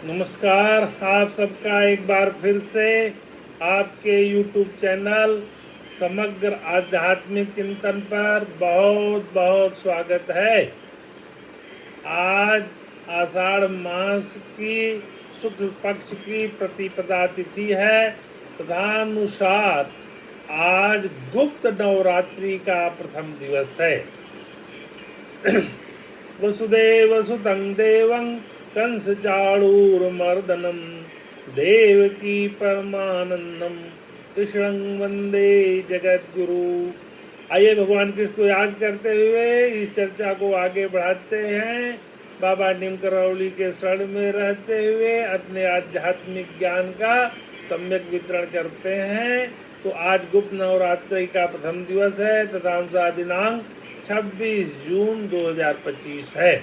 नमस्कार। आप सबका एक बार फिर से आपके YouTube चैनल समग्र आध्यात्मिक चिंतन पर बहुत बहुत स्वागत है। आज आषाढ़ मास की शुक्ल पक्ष की प्रतिपदा तिथि है। तदनुसार आज गुप्त नवरात्रि का प्रथम दिवस है। वसुदेवसुतं देवं कंस चाणूरमर्दनं देवकी परमानंदम कृष्णं वंदे जगद्गुरु। आइए भगवान कृष्ण को याद करते हुए इस चर्चा को आगे बढ़ाते हैं। बाबा नीम करौली के शरण में रहते हुए अपने आध्यात्मिक ज्ञान का सम्यक वितरण करते हैं। तो आज गुप्त नवरात्रि का प्रथम दिवस है तथा दिनांक 26 जून 2025 है।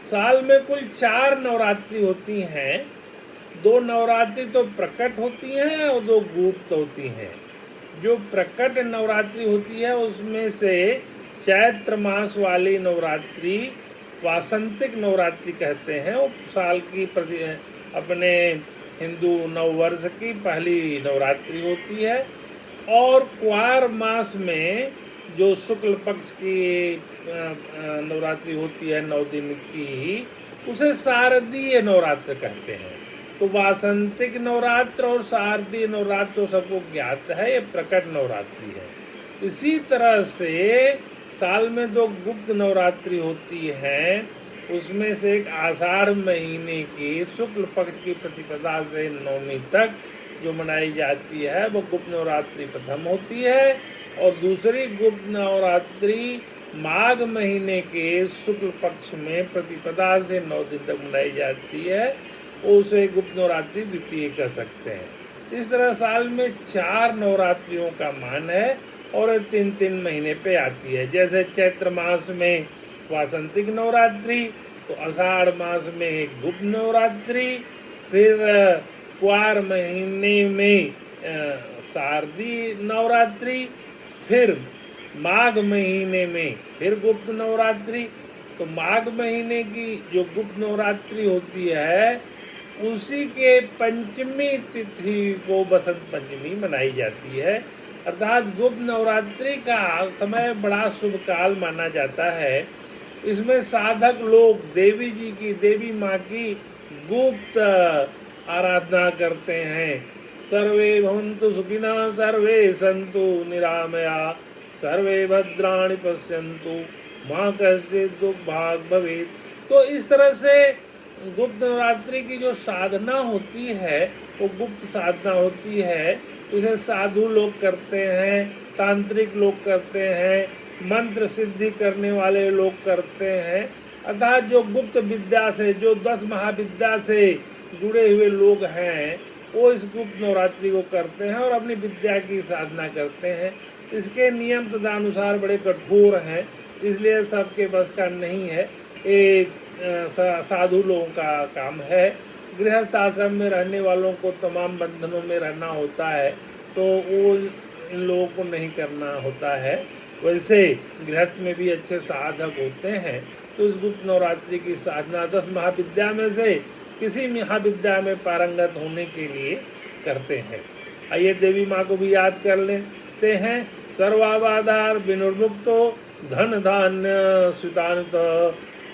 साल में कुल 4 नवरात्रि होती हैं। 2 नवरात्रि तो प्रकट होती हैं और 2 गुप्त होती हैं। जो प्रकट नवरात्रि होती है उसमें से चैत्र मास वाली नवरात्रि वासंतिक नवरात्रि कहते हैं। वो साल की अपने हिंदू नववर्ष की पहली नवरात्रि होती है। और क्वार मास में जो शुक्ल पक्ष की नवरात्रि होती है 9 दिन की, उसे शारदीय नवरात्र कहते हैं। तो वासंतिक नवरात्र और शारदीय नवरात्र सबको ज्ञात है, ये प्रकट नवरात्रि है। इसी तरह से साल में 2 गुप्त नवरात्रि होती हैं। उसमें से एक आषाढ़ महीने की शुक्ल पक्ष की प्रतिपदा से नवमी तक जो मनाई जाती है वो गुप्त नवरात्रि प्रथम होती है। और दूसरी गुप्त नवरात्रि माघ महीने के शुक्ल पक्ष में प्रतिपदा से 9 दिन तक मनाई जाती है, उसे गुप्त नवरात्रि द्वितीय कह सकते हैं। इस तरह साल में 4 नवरात्रियों का मान है और 3-3 महीने पे आती है। जैसे चैत्र मास में वासंतिक नवरात्रि, तो आषाढ़ मास में एक गुप्त नवरात्रि, फिर क्वार महीने में शारदीय नवरात्रि, फिर माघ महीने में फिर गुप्त नवरात्रि। तो माघ महीने की जो गुप्त नवरात्रि होती है उसी के पंचमी तिथि को बसंत पंचमी मनाई जाती है। अर्थात गुप्त नवरात्रि का समय बड़ा शुभ काल माना जाता है। इसमें साधक लोग देवी जी की, देवी माँ की गुप्त आराधना करते हैं। सर्वे भवन्तु सुखिनः, सर्वे सन्तु निरामया, सर्वे भद्राणि पश्यन्तु माँ कश्चित् दुर्भाग् भवेत्। तो इस तरह से गुप्त नवरात्रि की जो साधना होती है वो गुप्त साधना होती है। इसे साधु लोग करते हैं, तांत्रिक लोग करते हैं, मंत्र सिद्धि करने वाले लोग करते हैं। अर्थात जो गुप्त विद्या से, जो 10 महाविद्या से जुड़े हुए लोग हैं वो इस गुप्त नवरात्रि को करते हैं और अपनी विद्या की साधना करते हैं। इसके नियम तदनुसार बड़े कठोर हैं, इसलिए सबके बस का नहीं है। ये साधु लोगों का काम है। गृहस्थ आश्रम में रहने वालों को तमाम बंधनों में रहना होता है, तो वो इन लोगों को नहीं करना होता है। वैसे गृहस्थ में भी अच्छे साधक होते हैं। तो इस गुप्त नवरात्रि की साधना 10 महाविद्या में से किसी महाविद्या में पारंगत होने के लिए करते हैं। आइए देवी माँ को भी याद कर लेते हैं। सर्वाबाधार विनिर्मुक्तो धन धान्य सुतान्वित,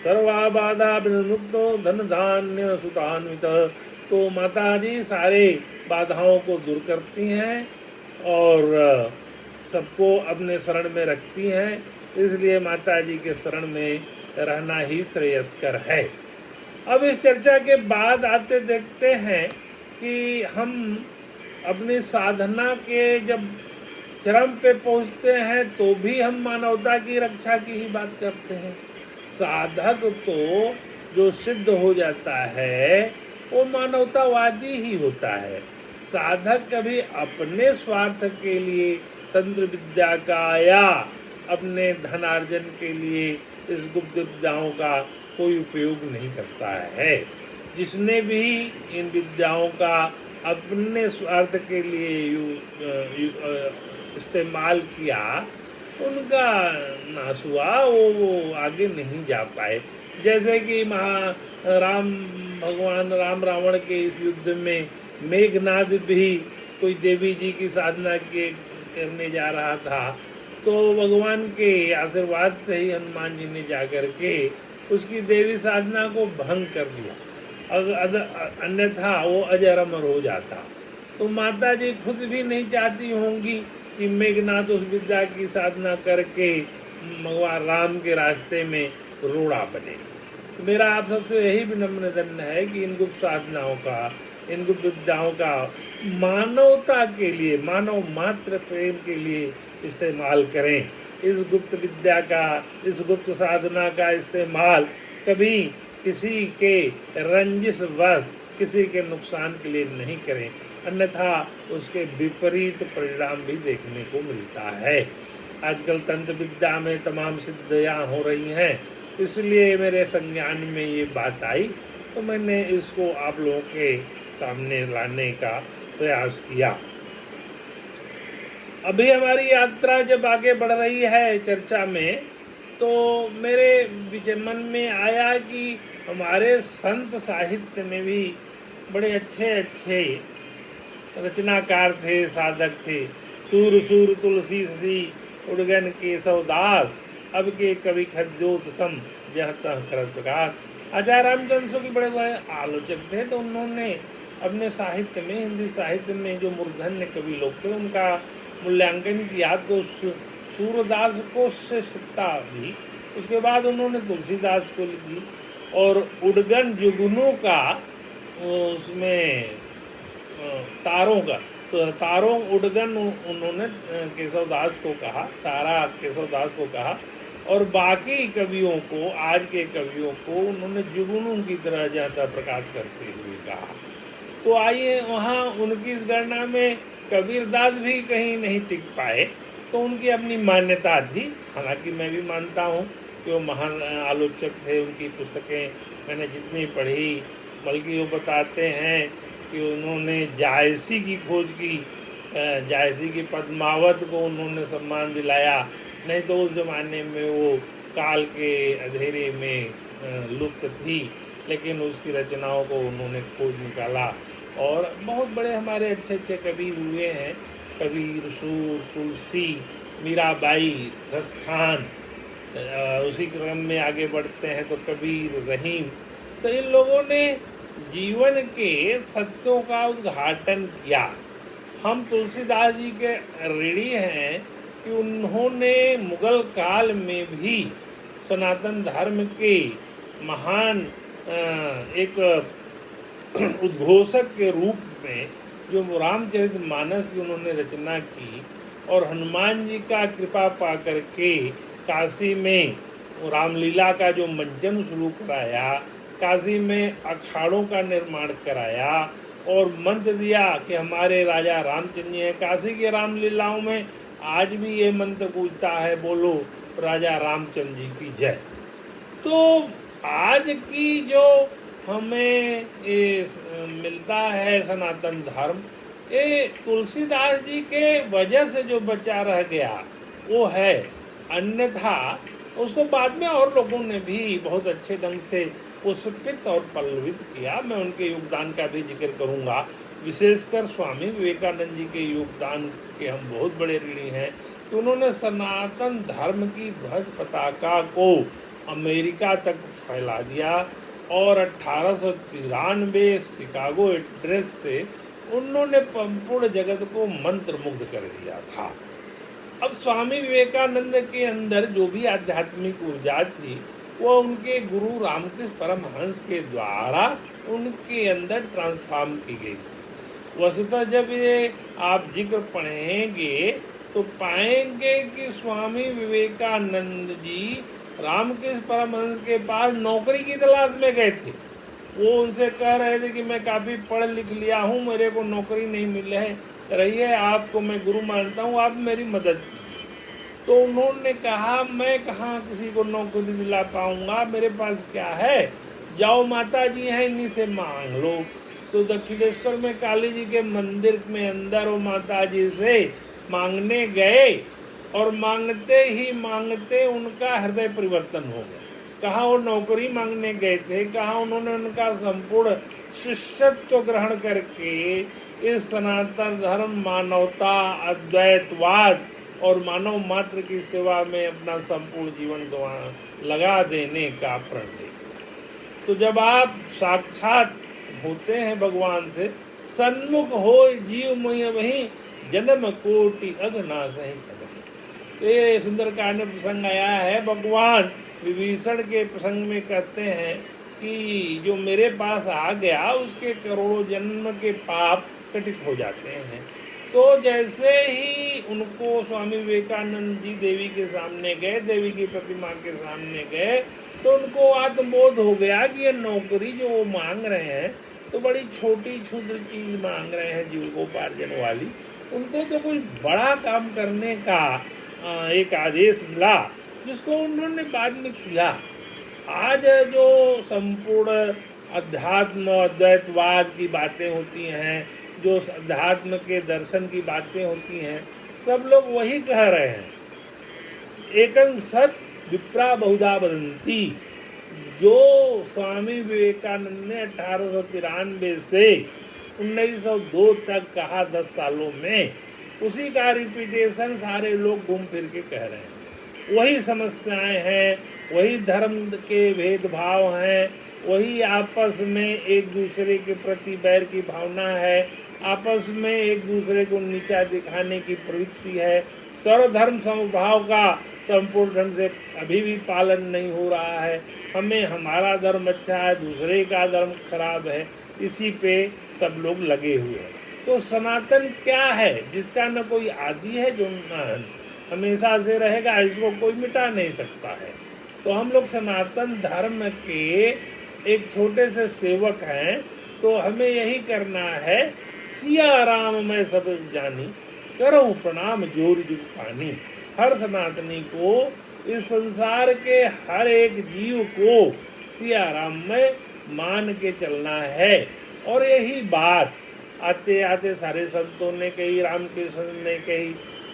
सर्वाबाधा विनिर्मुक्तो धन धान्य सुतान्वित। तो माता जी सारे बाधाओं को दूर करती हैं और सबको अपने शरण में रखती हैं। इसलिए माता जी के शरण में रहना ही श्रेयस्कर है। अब इस चर्चा के बाद आते देखते हैं कि हम अपनी साधना के जब चरम पे पहुंचते हैं तो भी हम मानवता की रक्षा की ही बात करते हैं। साधक तो जो सिद्ध हो जाता है वो मानवतावादी ही होता है। साधक कभी अपने स्वार्थ के लिए तंत्र विद्या का या अपने धनार्जन के लिए इस गुप्त विद्याओं का कोई उपयोग नहीं करता है। जिसने भी इन विद्याओं का अपने स्वार्थ के लिए इस्तेमाल किया उनका नाश हुआ, वो आगे नहीं जा पाए। जैसे कि राम भगवान राम रावण के इस युद्ध में मेघनाद भी कोई देवी जी की साधना के करने जा रहा था, तो भगवान के आशीर्वाद से ही हनुमान जी ने जाकर के उसकी देवी साधना को भंग कर दिया, अन्यथा वो अजर अमर हो जाता। तो माता जी खुद भी नहीं चाहती होंगी कि मेघनाथ उस विद्या की साधना करके भगवान राम के रास्ते में रोड़ा बने। तो मेरा आप सबसे यही विनम्र निवेदन है कि इन गुप्त साधनाओं का, इन गुप्त विद्याओं का मानवता के लिए, मानव मात्र प्रेम के लिए इस्तेमाल करें। इस गुप्त विद्या का, इस गुप्त साधना का इस्तेमाल कभी किसी के रंजिश वश, किसी के नुकसान के लिए नहीं करें, अन्यथा उसके विपरीत परिणाम भी देखने को मिलता है। आजकल तंत्र विद्या में तमाम सिद्धियाँ हो रही हैं, इसलिए मेरे संज्ञान में ये बात आई, तो मैंने इसको आप लोगों के सामने लाने का प्रयास किया। अभी हमारी यात्रा जब आगे बढ़ रही है चर्चा में, तो मेरे मन में आया कि हमारे संत साहित्य में भी बड़े अच्छे अच्छे रचनाकार थे, साधक थे। सूर सूर तुलसी सी उड़गन केशव दास, अब के कवि खज्जोत सम जह तह करत प्रकाश। आचार्य रामचंद्र की बड़े बड़े आलोचक थे, तो उन्होंने अपने साहित्य में, हिंदी साहित्य में जो मूर्धन्य कवि लोग थे उनका मूल्यांकन किया, तो सूरदास को श्रेष्ठता दी। उसके बाद उन्होंने तुलसीदास को लिखी, और उड़गन जुगनू का उसमें तारों का, तो तारों उड़गन उन्होंने केशवदास को कहा, तारा केशवदास को कहा, और बाकी कवियों को, आज के कवियों को उन्होंने जुगनू की तरह जाता प्रकाश करते हुए कहा। तो आइए, वहाँ उनकी इस गणना में कबीरदास भी कहीं नहीं टिक पाए, तो उनकी अपनी मान्यता थी। हालांकि मैं भी मानता हूँ कि वो महान आलोचक थे, उनकी पुस्तकें मैंने जितनी पढ़ी, बल्कि वो बताते हैं कि उन्होंने जायसी की खोज की, जायसी की पद्मावत को उन्होंने सम्मान दिलाया, नहीं तो उस ज़माने में वो काल के अंधेरे में लुप्त थी, लेकिन उसकी रचनाओं को उन्होंने खोज निकाला। और बहुत बड़े हमारे अच्छे अच्छे कवि हुए हैं, कबीर, सूर, तुलसी, मीराबाई, रसखान, उसी क्रम में आगे बढ़ते हैं तो कबीर, रहीम। तो इन लोगों ने जीवन के सत्यों का उद्घाटन किया। हम तुलसीदास जी के ऋणी हैं कि उन्होंने मुगल काल में भी सनातन धर्म के महान एक उद्घोषक के रूप में जो रामचरितमानस की उन्होंने रचना की, और हनुमान जी का कृपा पा करके काशी में रामलीला का जो मंचन शुरू कराया, काशी में अखाड़ों का निर्माण कराया, और मंत्र दिया कि हमारे राजा रामचंद्र जी हैं। काशी की रामलीलाओं में आज भी ये मंत्र गूंजता है, बोलो राजा रामचंद्र जी की जय। तो आज की जो हमें ये मिलता है सनातन धर्म, ये तुलसीदास जी के वजह से जो बचा रह गया वो है, अन्यथा उसको बाद में और लोगों ने भी बहुत अच्छे ढंग से पुष्पित और पल्लवित किया। मैं उनके योगदान का भी जिक्र करूंगा, विशेषकर स्वामी विवेकानंद जी के योगदान के हम बहुत बड़े ऋणी हैं कि उन्होंने सनातन धर्म की ध्वज पताका को अमेरिका तक फैला दिया, और 1893 शिकागो एड्रेस से उन्होंने संपूर्ण जगत को मंत्रमुग्ध कर दिया था। अब स्वामी विवेकानंद के अंदर जो भी आध्यात्मिक ऊर्जा थी, वो उनके गुरु रामकृष्ण परमहंस के द्वारा उनके अंदर ट्रांसफॉर्म की गई। वस्तुतः जब ये आप जिक्र पढ़ेंगे तो पाएंगे कि स्वामी विवेकानंद जी रामकृष्ण परमहंस के पास नौकरी की तलाश में गए थे। वो उनसे कह रहे थे कि मैं काफ़ी पढ़ लिख लिया हूँ, मेरे को नौकरी नहीं मिल रही है, आपको मैं गुरु मानता हूँ, आप मेरी मदद कीजिए। तो उन्होंने कहा, मैं कहाँ किसी को नौकरी दिला पाऊँगा, मेरे पास क्या है, जाओ माता जी हैं, इन्हीं से मांग लो। तो दक्षिणेश्वर में काली जी के मंदिर में अंदर वो माता जी से मांगने गए, और मांगते ही मांगते उनका हृदय परिवर्तन हो गया। कहाँ वो नौकरी मांगने गए थे, कहाँ उन्होंने उनका संपूर्ण शिष्यत्व ग्रहण करके इस सनातन धर्म, मानवता, अद्वैतवाद और मानव मात्र की सेवा में अपना संपूर्ण जीवन लगा देने का प्रण लिया। तो जब आप साक्षात होते हैं भगवान से, सन्मुख हो जीव मय वही जन्म कोटि अघनाश ही कभी। ये सुंदरकांड में प्रसंग आया है, भगवान विभीषण के प्रसंग में कहते हैं कि जो मेरे पास आ गया उसके करोड़ों जन्म के पाप कटित हो जाते हैं। तो जैसे ही उनको स्वामी विवेकानंद जी देवी के सामने गए, देवी की प्रतिमा के सामने गए, तो उनको आत्मबोध हो गया कि ये नौकरी जो वो मांग रहे हैं तो बड़ी छोटी क्षुद्र चीज मांग रहे हैं जीविकोपार्जन वाली। उनको तो कोई बड़ा काम करने का एक आदेश मिला जिसको उन्होंने बाद में किया। आज जो संपूर्ण अध्यात्म अद्वैतवाद की बातें होती हैं, जो अध्यात्म के दर्शन की बातें होती हैं, सब लोग वही कह रहे हैं, एकं सत विप्रा बहुधा वदंती। जो स्वामी विवेकानंद ने 1893 से 1902 तक कहा 10 सालों में, उसी का रिपीटेशन सारे लोग घूम फिर के कह रहे हैं। वही समस्याएं हैं, वही धर्म के भेदभाव हैं, वही आपस में एक दूसरे के प्रति बैर की भावना है, आपस में एक दूसरे को नीचा दिखाने की प्रवृत्ति है। सर्वधर्म समभाव का संपूर्ण ढंग से अभी भी पालन नहीं हो रहा है। हमें हमारा धर्म अच्छा है, दूसरे का धर्म खराब है, इसी पे सब लोग लगे हुए हैं। तो सनातन क्या है? जिसका न कोई आदि है, जो हमेशा से रहेगा, इसको कोई मिटा नहीं सकता है। तो हम लोग सनातन धर्म के एक छोटे से सेवक हैं। तो हमें यही करना है, सिया राम मैं सब जानी, करूं प्रणाम जोर जुग पानी। हर सनातनी को, इस संसार के हर एक जीव को सिया राम में मान के चलना है। और यही बात आते आते सारे संतों ने कही, रामकृष्ण ने कही,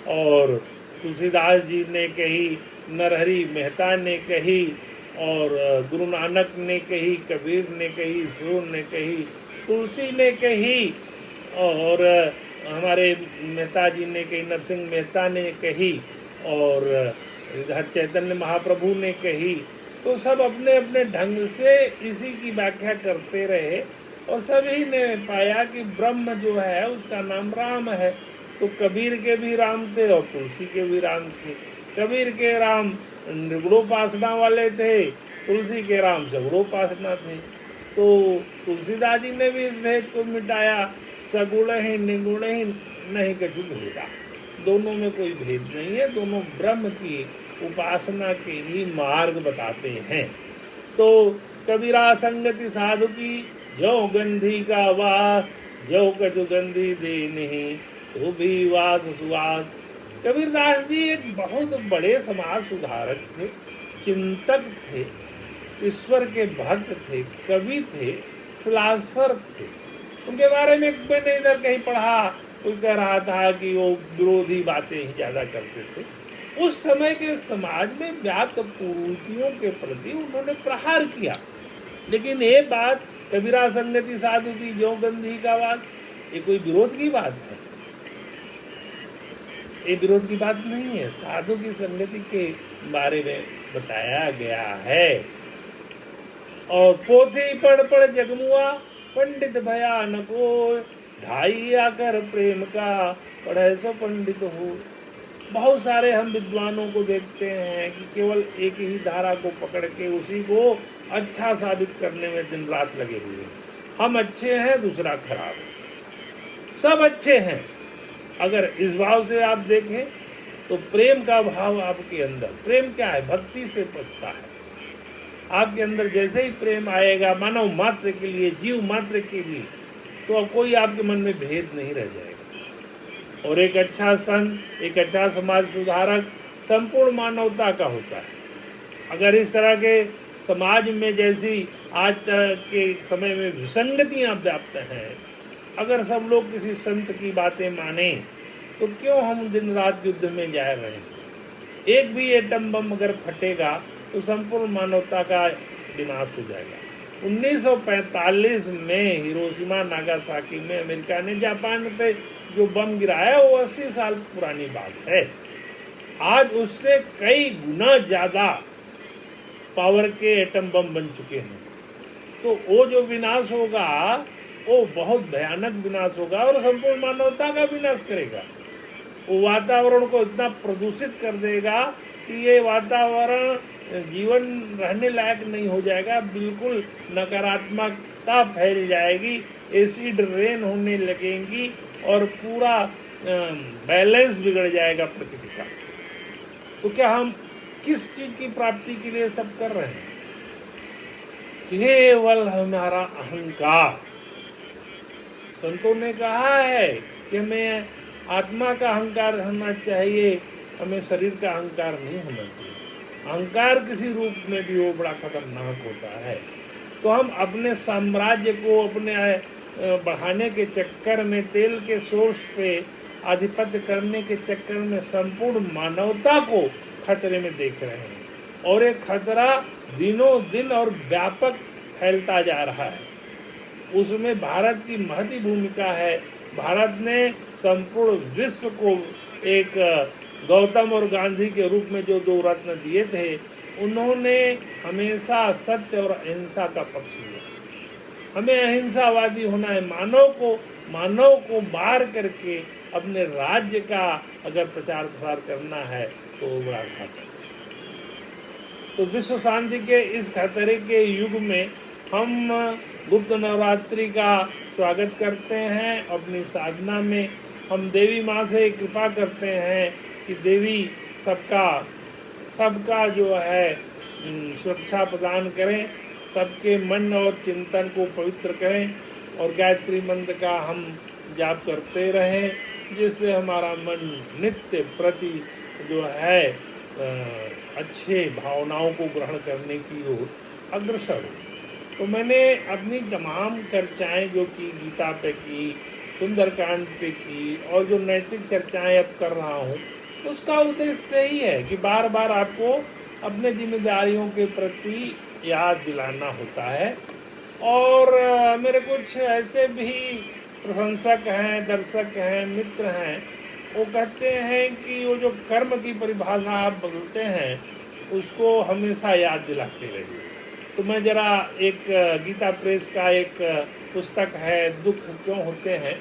और तुलसीदास जी ने कही, नरहरि मेहता ने कही, और गुरु नानक ने कही, कबीर ने कही, सूर ने कही, तुलसी ने कही, और हमारे मेहता जी ने कही, नरसिंह मेहता ने कही, और इधर चैतन्य महाप्रभु ने कही। तो सब अपने अपने ढंग से इसी की व्याख्या करते रहे, और सभी ने पाया कि ब्रह्म जो है उसका नाम राम है। तो कबीर के भी राम थे और तुलसी के भी राम थे। कबीर के राम निर्गुणोपासना वाले थे, तुलसी के राम सगुणोपासना थे। तो तुलसीदास जी ने भी इस भेद को मिटाया, सगुण ही निगुण ही नहीं कछु भेदा। दोनों में कोई भेद नहीं है, दोनों ब्रह्म की उपासना के ही मार्ग बताते हैं। तो कबीरा संगति साधु की, जो गंधी का वास, जो कछु गंधी दे नहीं, तो भी वास सुवास। कबीरदास जी एक बहुत बड़े समाज सुधारक थे, चिंतक थे, ईश्वर के भक्त थे, कवि थे, फिलासफर थे। उनके बारे में मैंने इधर कहीं पढ़ा, कोई कह रहा था कि वो विरोधी बातें ही ज़्यादा करते थे। उस समय के समाज में व्याप्त कुरीतियों के प्रति उन्होंने प्रहार किया। लेकिन ये बात कबीरा संगति साधु की, जो गंधी का वास, ये कोई विरोध की बात है? ये विरोध की बात नहीं है। साधु की संगति के बारे में बताया गया है। और पोथी पढ़ पढ़ जगमुआ, पंडित भया न कोय, ढाई आकर प्रेम का, पढ़े सो पंडित हो। बहुत सारे हम विद्वानों को देखते हैं कि केवल एक ही धारा को पकड़ के उसी को अच्छा साबित करने में दिन रात लगे हुए हैं। हम अच्छे हैं, दूसरा खराब है, सब अच्छे हैं। अगर इस भाव से आप देखें तो प्रेम का भाव आपके अंदर, प्रेम क्या है? भक्ति से पचता है। आपके अंदर जैसे ही प्रेम आएगा मानव मात्र के लिए, जीव मात्र के लिए, तो अब कोई आपके मन में भेद नहीं रह जाएगा। और एक अच्छा संत, एक अच्छा समाज सुधारक संपूर्ण मानवता का होता है। अगर इस तरह के समाज में जैसी आज के समय में विसंगतियां व्याप्त हैं, अगर सब लोग किसी संत की बातें माने, तो क्यों हम दिन रात युद्ध में जा रहे हैं? एक भी एटम बम अगर फटेगा तो संपूर्ण मानवता का विनाश हो जाएगा। 1945 में हिरोशिमा नागासाकी में अमेरिका ने जापान पे जो बम गिराया वो 80 साल पुरानी बात है। आज उससे कई गुना ज़्यादा पावर के एटम बम बन चुके हैं। तो वो जो विनाश होगा वो बहुत भयानक विनाश होगा और संपूर्ण मानवता का विनाश करेगा। वो वातावरण को इतना प्रदूषित कर देगा कि ये वातावरण जीवन रहने लायक नहीं हो जाएगा, बिल्कुल नकारात्मकता फैल जाएगी, एसिड रेन होने लगेंगी और पूरा बैलेंस बिगड़ जाएगा प्रकृति का। तो क्या हम किस चीज़ की प्राप्ति के लिए सब कर रहे हैं? केवल हमारा अहंकार। संतों ने कहा है कि हमें आत्मा का अहंकार होना चाहिए, हमें शरीर का अहंकार नहीं होना चाहिए। अहंकार किसी रूप में भी वो बड़ा खतरनाक होता है। तो हम अपने साम्राज्य को अपने बढ़ाने के चक्कर में, तेल के सोर्स पे आधिपत्य करने के चक्कर में संपूर्ण मानवता को खतरे में देख रहे हैं और ये खतरा दिनों दिन और व्यापक फैलता जा रहा है। उसमें भारत की महती भूमिका है। भारत ने संपूर्ण विश्व को एक गौतम और गांधी के रूप में जो 2 रत्न दिए थे, उन्होंने हमेशा सत्य और अहिंसा का पक्ष लिया। हमें अहिंसावादी होना है। मानव को मार करके अपने राज्य का अगर प्रचार प्रसार करना है तो बड़ा घातक है। तो विश्व शांति के इस खतरे के युग में हम गुप्त नवरात्रि का स्वागत करते हैं। अपनी साधना में हम देवी माँ से कृपा करते हैं कि देवी सबका जो है सुरक्षा प्रदान करें, सबके मन और चिंतन को पवित्र करें और गायत्री मंत्र का हम जाप करते रहें, जिससे हमारा मन नित्य प्रति जो है अच्छे भावनाओं को ग्रहण करने की ओर अग्रसर हो। तो मैंने अपनी तमाम चर्चाएं जो की गीता पे की, सुंदरकांड पे की और जो नैतिक चर्चाएं अब कर रहा हूँ, उसका उद्देश्य यही है कि बार बार आपको अपने जिम्मेदारियों के प्रति याद दिलाना होता है। और मेरे कुछ ऐसे भी प्रशंसक हैं, दर्शक हैं, मित्र हैं, वो कहते हैं कि वो जो कर्म की परिभाषा आप बदलते हैं उसको हमेशा याद दिलाते रहिए। तो मैं ज़रा एक गीता प्रेस का एक पुस्तक है दुख क्यों होते हैं,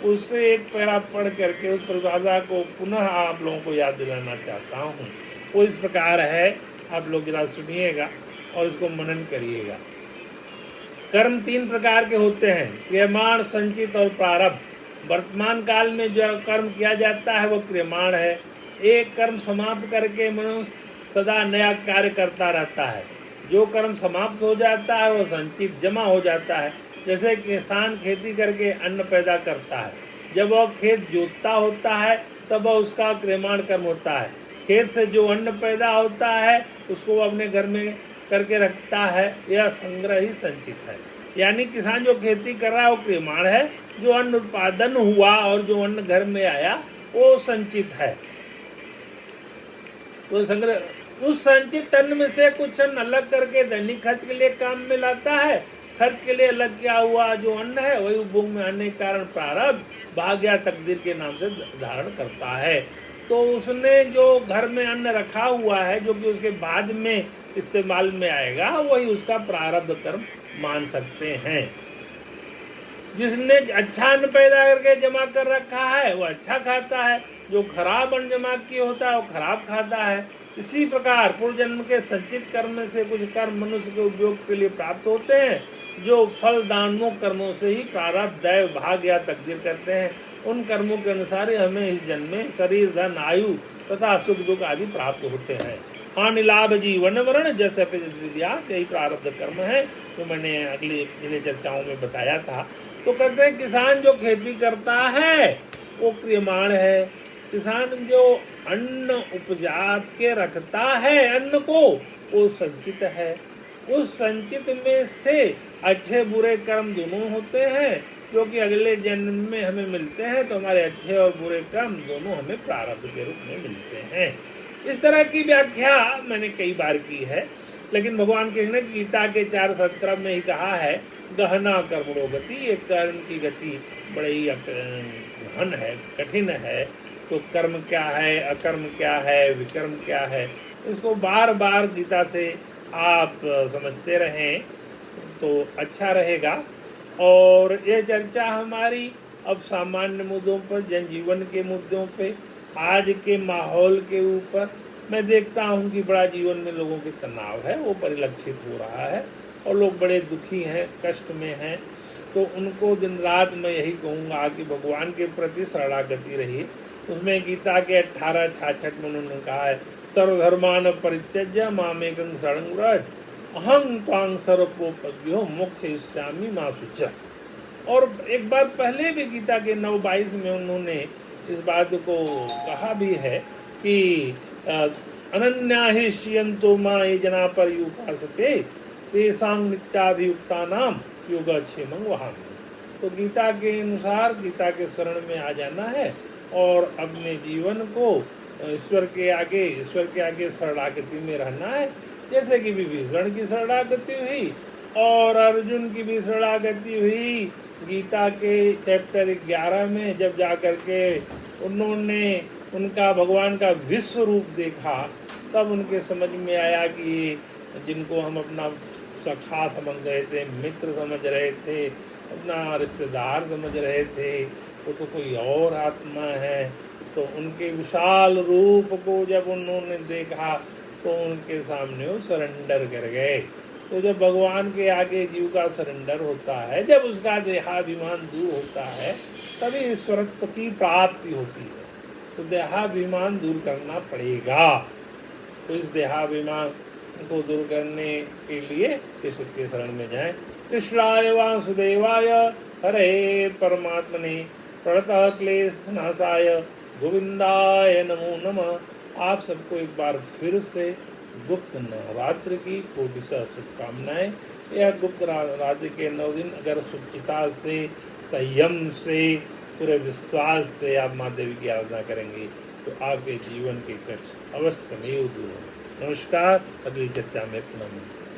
उससे एक पैरा पढ़ करके उस परिभाषा को पुनः आप लोगों को याद दिलाना चाहता हूँ। वो इस प्रकार है, आप लोग जरा सुनिएगा और इसको मनन करिएगा। कर्म 3 प्रकार के होते हैं, क्रियमाण, संचित और प्रारब्ध। वर्तमान काल में जो कर्म किया जाता है वो क्रियमाण है। एक कर्म समाप्त करके मनुष्य सदा नया कार्य करता रहता है। जो कर्म समाप्त हो जाता है वो संचित जमा हो जाता है। जैसे किसान खेती करके अन्न पैदा करता है, जब वह खेत जोतता होता है तब वह उसका क्रियमाण कर्म होता है। खेत से जो अन्न पैदा होता है उसको वो अपने घर में करके रखता है, यह संग्रह ही संचित है। यानी किसान जो खेती कर रहा है वो क्रियमाण है, जो अन्न उत्पादन हुआ और जो अन्न घर में आया वो संचित है। तो संग्रह, उस संचित अन्न में से कुछ अन्न अलग करके दैनिक खर्च के लिए काम में लाता है। खर्च के लिए अलग किया हुआ जो अन्न है वही उपभोग में आने के कारण प्रारब्ध भाग्य या तकदीर के नाम से धारण करता है। तो उसने जो घर में अन्न रखा हुआ है जो कि उसके बाद में इस्तेमाल में आएगा, वही उसका प्रारब्ध कर्म मान सकते हैं। जिसने अच्छा अन्न पैदा करके जमा कर रखा है वो अच्छा खाता है, जो खराब अन्न जमा किए होता है वो खराब खाता है। इसी प्रकार पूर्व जन्म के संचित कर्म में से कुछ कर्म मनुष्य के उपयोग के लिए प्राप्त होते हैं, जो फल दानों कर्मों से ही प्रारब्ध, दैव, भाग्य या तकदीर करते हैं। उन कर्मों के अनुसार ही हमें इस जन्म में शरीर, धन, आयु तथा सुख दुख आदि प्राप्त होते हैं। हानि लाभ जीवन वर्ण जैसे विद्या यही प्रारब्ध कर्म है, तो मैंने अगली जिन्हें चर्चाओं में बताया था। तो कहते हैं किसान जो खेती करता है वो क्रियमाण है। किसान जो अन्न उपजा के रखता है अन्न को, वो संचित है। उस संचित में से अच्छे बुरे कर्म दोनों होते हैं जो कि अगले जन्म में हमें मिलते हैं। तो हमारे अच्छे और बुरे कर्म दोनों हमें प्रारब्ध के रूप में मिलते हैं। इस तरह की व्याख्या मैंने कई बार की है, लेकिन भगवान कृष्ण ने गीता के 4:17 में ही कहा है, गहना कर्मणो गति, ये कर्म की गति बड़ी ही गहन है, कठिन है। तो कर्म क्या है, अकर्म क्या है, विकर्म क्या है, इसको बार बार गीता से आप समझते रहें तो अच्छा रहेगा। और ये चर्चा हमारी अब सामान्य मुद्दों पर, जनजीवन के मुद्दों पे, आज के माहौल के ऊपर मैं देखता हूँ कि बड़ा जीवन में लोगों के तनाव है वो परिलक्षित हो रहा है और लोग बड़े दुखी हैं, कष्ट में हैं। तो उनको दिन रात मैं यही कहूँगा कि भगवान के प्रति शरणागति रही। उसमें गीता के 18:66 में उन्होंने कहा है, सर्वधर्मान परित्यज्य मामेकं शरणं व्रज, अहं त्वां सर्वोपद्यो मोक्षयिष्यामि मा शुचः। और एक बार पहले भी गीता के 9:22 में उन्होंने इस बात को कहा भी है कि अनन्या हि श्रियन्तो मां ये जना पर्युपासते तेषां नित्याभियुक्तानां योगक्षेमं वहामि। तो गीता के अनुसार गीता के शरण में आ जाना है और अपने जीवन को ईश्वर के आगे शरणागति में रहना है। जैसे कि विभीषण की शरणागति हुई और अर्जुन की भी शरणागति हुई गीता के चैप्टर 11 में, जब जाकर के उन्होंने उनका भगवान का विश्व रूप देखा, तब उनके समझ में आया कि जिनको हम अपना सखा समझ रहे थे, मित्र समझ रहे थे, अपना रिश्तेदार समझ रहे थे, वो तो कोई और आत्मा है। तो उनके विशाल रूप को जब उन्होंने देखा तो उनके सामने वो सरेंडर कर गए। तो जब भगवान के आगे जीव का सरेंडर होता है, जब उसका देहाभिमान दूर होता है, तभी ईश्वरत्व की प्राप्ति होती है। तो देहाभिमान दूर करना पड़ेगा। तो इस देहाभिमान को दूर करने के लिए कृष्ण के शरण में जाएं। कृष्णाय वासुदेवाय हरे परमात्मने प्रणतः क्लेश नाशाय गोविंदाय नमो नमः। आप सबको एक बार फिर से गुप्त नवरात्र की कोटिशः शुभकामनाएं। यह गुप्त रात्रि के 9 दिन अगर सुचिता से, संयम से, पूरे विश्वास से आप माँ देवी की आराधना करेंगे तो आपके जीवन के कष्ट अवश्य नहीं दूर होंगे। नमस्कार, अगली चर्चा में पुनः मिलते हैं।